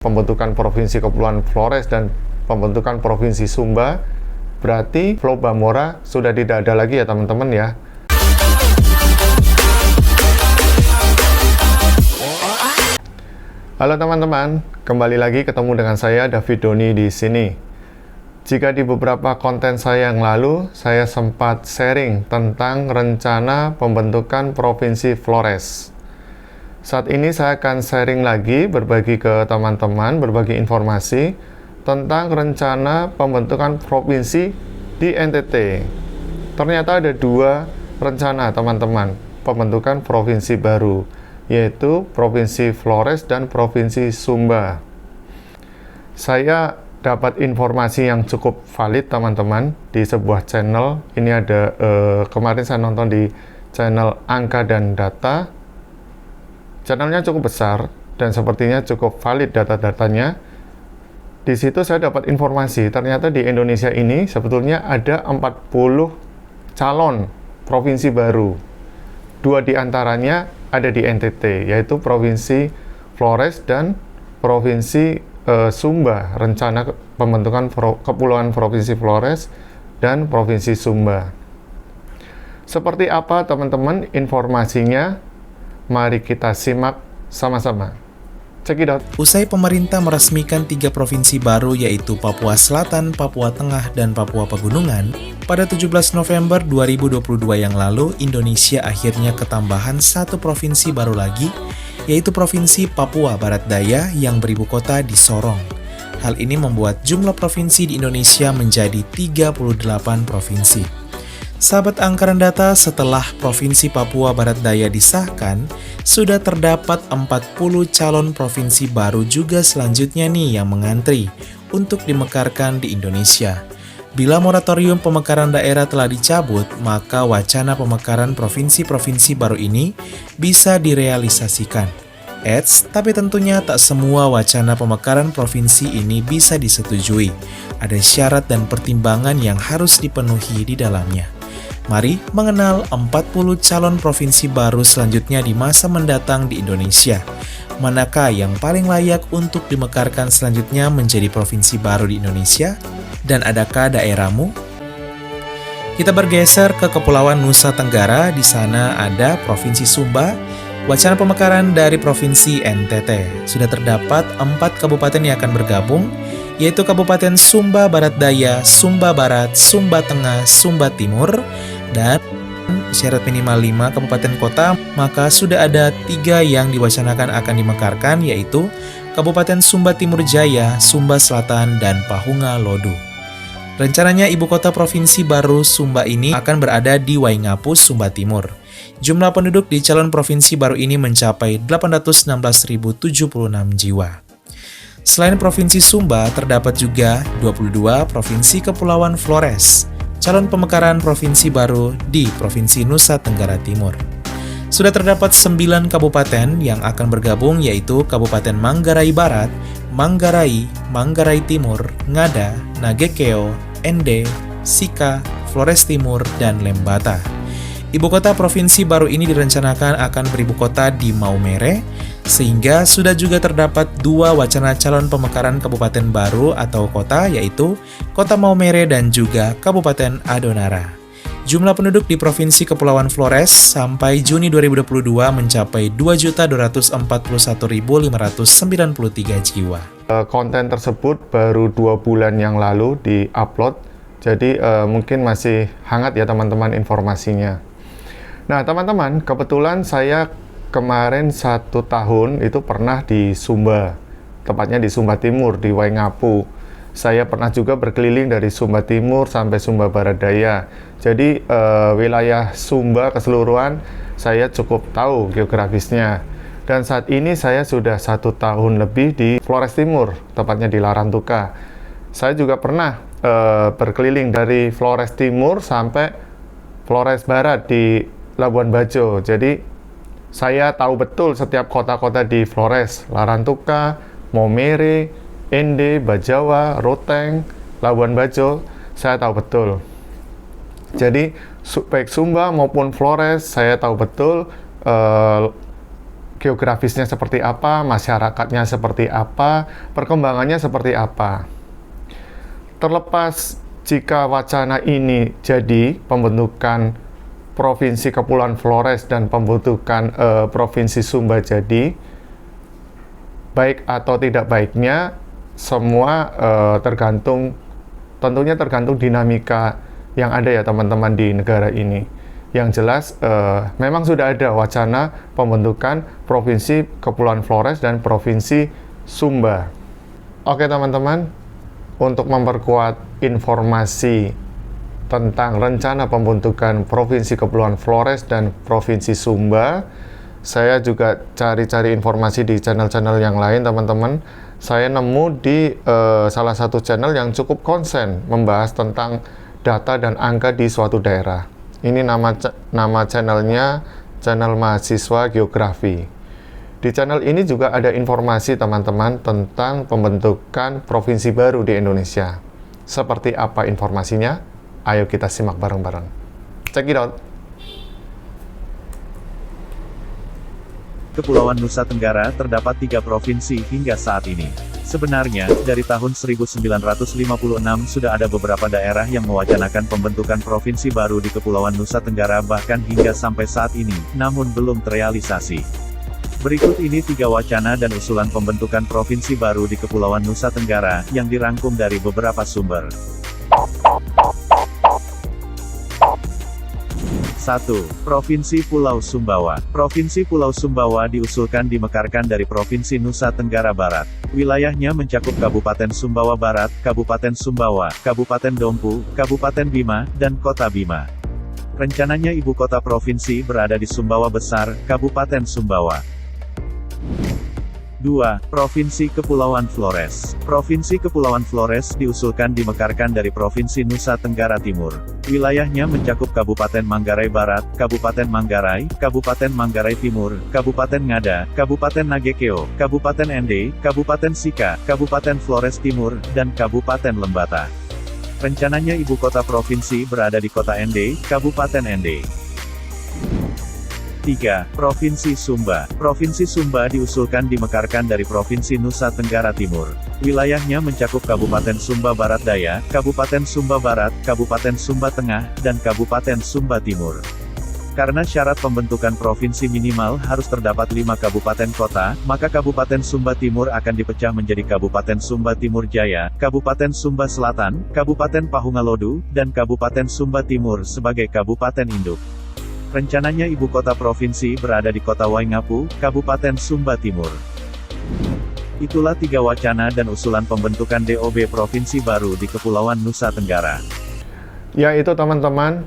pembentukan Provinsi Kepulauan Flores dan pembentukan Provinsi Sumba, berarti Pulau Bambora sudah tidak ada lagi ya teman-teman ya. Halo teman-teman, kembali lagi ketemu dengan saya David Doni di sini. Jika di beberapa konten saya yang lalu, saya sempat sharing tentang rencana pembentukan Provinsi Flores. Saat ini saya akan sharing lagi, berbagi ke teman-teman, berbagi informasi tentang rencana pembentukan provinsi di NTT. Ternyata ada dua rencana teman-teman, pembentukan provinsi baru, yaitu Provinsi Flores dan Provinsi Sumba. Saya dapat informasi yang cukup valid teman-teman di sebuah channel. Ini ada, kemarin saya nonton di channel Angka dan Data. Channelnya cukup besar dan sepertinya cukup valid data-datanya. Di situ saya dapat informasi, ternyata di Indonesia ini sebetulnya ada 40 calon provinsi baru. Dua di antaranya ada di NTT, yaitu Provinsi Flores dan Provinsi Sumba. Rencana pembentukan Kepulauan Provinsi Flores dan Provinsi Sumba. Seperti apa teman-teman informasinya? Mari kita simak sama-sama. Check it out. Usai pemerintah meresmikan 3 provinsi baru yaitu Papua Selatan, Papua Tengah, dan Papua Pegunungan, pada 17 November 2022 yang lalu, Indonesia akhirnya ketambahan 1 provinsi baru lagi, yaitu Provinsi Papua Barat Daya yang beribu kota di Sorong. Hal ini membuat jumlah provinsi di Indonesia menjadi 38 provinsi. Sahabat Angkaran Data, setelah Provinsi Papua Barat Daya disahkan, sudah terdapat 40 calon provinsi baru juga selanjutnya nih yang mengantri untuk dimekarkan di Indonesia. Bila moratorium pemekaran daerah telah dicabut, maka wacana pemekaran provinsi-provinsi baru ini bisa direalisasikan. Tapi tentunya tak semua wacana pemekaran provinsi ini bisa disetujui. Ada syarat dan pertimbangan yang harus dipenuhi di dalamnya. Mari mengenal 40 calon provinsi baru selanjutnya di masa mendatang di Indonesia. Manakah yang paling layak untuk dimekarkan selanjutnya menjadi provinsi baru di Indonesia? Dan adakah daerahmu? Kita bergeser ke Kepulauan Nusa Tenggara. Di sana ada Provinsi Sumba. Wacana pemekaran dari Provinsi NTT. Sudah terdapat 4 kabupaten yang akan bergabung, yaitu Kabupaten Sumba Barat Daya, Sumba Barat, Sumba Tengah, Sumba Timur, dan syarat minimal 5 kabupaten kota, maka sudah ada 3 yang diwacanakan akan dimekarkan, yaitu Kabupaten Sumba Timur Jaya, Sumba Selatan, dan Pahunga Lodu. Rencananya ibu kota provinsi baru Sumba ini akan berada di Waingapu, Sumba Timur. Jumlah penduduk di calon provinsi baru ini mencapai 816.076 jiwa. Selain Provinsi Sumba, terdapat juga 22 Provinsi Kepulauan Flores, calon pemekaran provinsi baru di Provinsi Nusa Tenggara Timur. Sudah terdapat 9 kabupaten yang akan bergabung, yaitu Kabupaten Manggarai Barat, Manggarai, Manggarai Timur, Ngada, Nagekeo, Ende, Sika, Flores Timur, dan Lembata. Ibu kota provinsi baru ini direncanakan akan beribu kota di Maumere, sehingga sudah juga terdapat 2 wacana calon pemekaran kabupaten baru atau kota, yaitu Kota Maumere dan juga Kabupaten Adonara. Jumlah penduduk di Provinsi Kepulauan Flores sampai Juni 2022 mencapai 2.241.593 jiwa. Konten tersebut baru 2 bulan yang lalu di-upload, jadi mungkin masih hangat ya teman-teman informasinya. Nah teman-teman, kebetulan saya kemarin 1 tahun itu pernah di Sumba, tepatnya di Sumba Timur, di Waingapu. Saya pernah juga berkeliling dari Sumba Timur sampai Sumba Barat Daya. Jadi wilayah Sumba keseluruhan saya cukup tahu geografisnya. Dan saat ini saya sudah 1 tahun lebih di Flores Timur, tepatnya di Larantuka. Saya juga pernah berkeliling dari Flores Timur sampai Flores Barat di Labuan Bajo. Jadi saya tahu betul setiap kota-kota di Flores, Larantuka, Maumere, Ende, Bajawa, Roteng, Labuan Bajo, saya tahu betul. Jadi baik Sumba maupun Flores saya tahu betul geografisnya seperti apa, masyarakatnya seperti apa, perkembangannya seperti apa. Terlepas jika wacana ini jadi pembentukan Provinsi Kepulauan Flores dan pembentukan Provinsi Sumba jadi, baik atau tidak baiknya, semua tentunya tergantung dinamika yang ada ya teman-teman di negara ini. Yang jelas memang sudah ada wacana pembentukan Provinsi Kepulauan Flores dan Provinsi Sumba. Oke teman-teman, untuk memperkuat informasi tentang rencana pembentukan Provinsi Kepulauan Flores dan Provinsi Sumba, saya juga cari-cari informasi di channel-channel yang lain teman-teman. Saya nemu di salah satu channel yang cukup konsen membahas tentang data dan angka di suatu daerah. Ini nama channelnya Channel Mahasiswa Geografi. Di channel ini juga ada informasi teman-teman tentang pembentukan provinsi baru di Indonesia. Seperti apa informasinya? Ayo kita simak bareng-bareng. Check it out. Kepulauan Nusa Tenggara terdapat 3 provinsi hingga saat ini. Sebenarnya, dari tahun 1956 sudah ada beberapa daerah yang mewacanakan pembentukan provinsi baru di Kepulauan Nusa Tenggara bahkan hingga sampai saat ini, namun belum terrealisasi. Berikut ini 3 wacana dan usulan pembentukan provinsi baru di Kepulauan Nusa Tenggara, yang dirangkum dari beberapa sumber. 1. Provinsi Pulau Sumbawa. Provinsi Pulau Sumbawa diusulkan dimekarkan dari Provinsi Nusa Tenggara Barat. Wilayahnya mencakup Kabupaten Sumbawa Barat, Kabupaten Sumbawa, Kabupaten Dompu, Kabupaten Bima, dan Kota Bima. Rencananya ibu kota provinsi berada di Sumbawa Besar, Kabupaten Sumbawa. 2. Provinsi Kepulauan Flores. Provinsi Kepulauan Flores diusulkan dimekarkan dari Provinsi Nusa Tenggara Timur. Wilayahnya mencakup Kabupaten Manggarai Barat, Kabupaten Manggarai, Kabupaten Manggarai Timur, Kabupaten Ngada, Kabupaten Nagekeo, Kabupaten Ende, Kabupaten Sika, Kabupaten Flores Timur, dan Kabupaten Lembata. Rencananya ibu kota provinsi berada di Kota Ende, Kabupaten Ende. 3. Provinsi Sumba. Provinsi Sumba diusulkan dimekarkan dari Provinsi Nusa Tenggara Timur. Wilayahnya mencakup Kabupaten Sumba Barat Daya, Kabupaten Sumba Barat, Kabupaten Sumba Tengah, dan Kabupaten Sumba Timur. Karena syarat pembentukan provinsi minimal harus terdapat 5 kabupaten kota, maka Kabupaten Sumba Timur akan dipecah menjadi Kabupaten Sumba Timur Jaya, Kabupaten Sumba Selatan, Kabupaten Pahungalodu, dan Kabupaten Sumba Timur sebagai kabupaten induk. Rencananya ibu kota provinsi berada di Kota Waingapu, Kabupaten Sumba Timur. Itulah 3 wacana dan usulan pembentukan DOB provinsi baru di Kepulauan Nusa Tenggara. Ya itu teman-teman,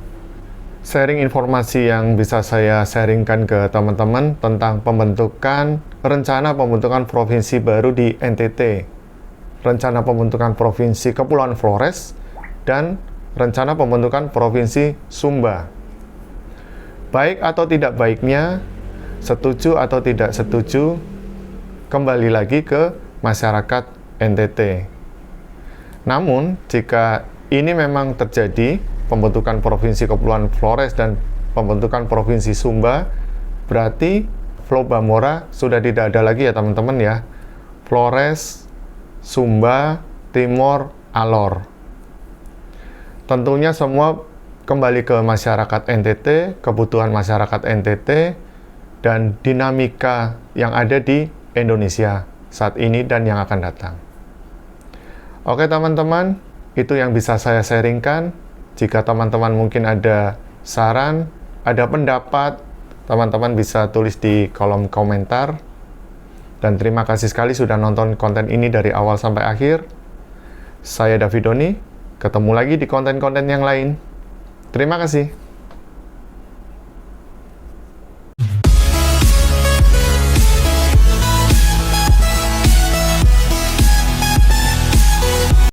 sharing informasi yang bisa saya sharingkan ke teman-teman tentang rencana pembentukan provinsi baru di NTT, rencana pembentukan provinsi Kepulauan Flores, dan rencana pembentukan provinsi Sumba. Baik atau tidak baiknya, setuju atau tidak setuju, kembali lagi ke masyarakat NTT. Namun, jika ini memang terjadi, pembentukan Provinsi Kepulauan Flores dan pembentukan Provinsi Sumba, berarti Flow Bamora sudah tidak ada lagi ya teman-teman ya. Flores, Sumba, Timor, Alor. Tentunya semua kembali ke masyarakat NTT, kebutuhan masyarakat NTT, dan dinamika yang ada di Indonesia saat ini dan yang akan datang. Oke teman-teman, itu yang bisa saya sharingkan. Jika teman-teman mungkin ada saran, ada pendapat, teman-teman bisa tulis di kolom komentar. Dan terima kasih sekali sudah nonton konten ini dari awal sampai akhir. Saya Davidoni, ketemu lagi di konten-konten yang lain. Terima kasih.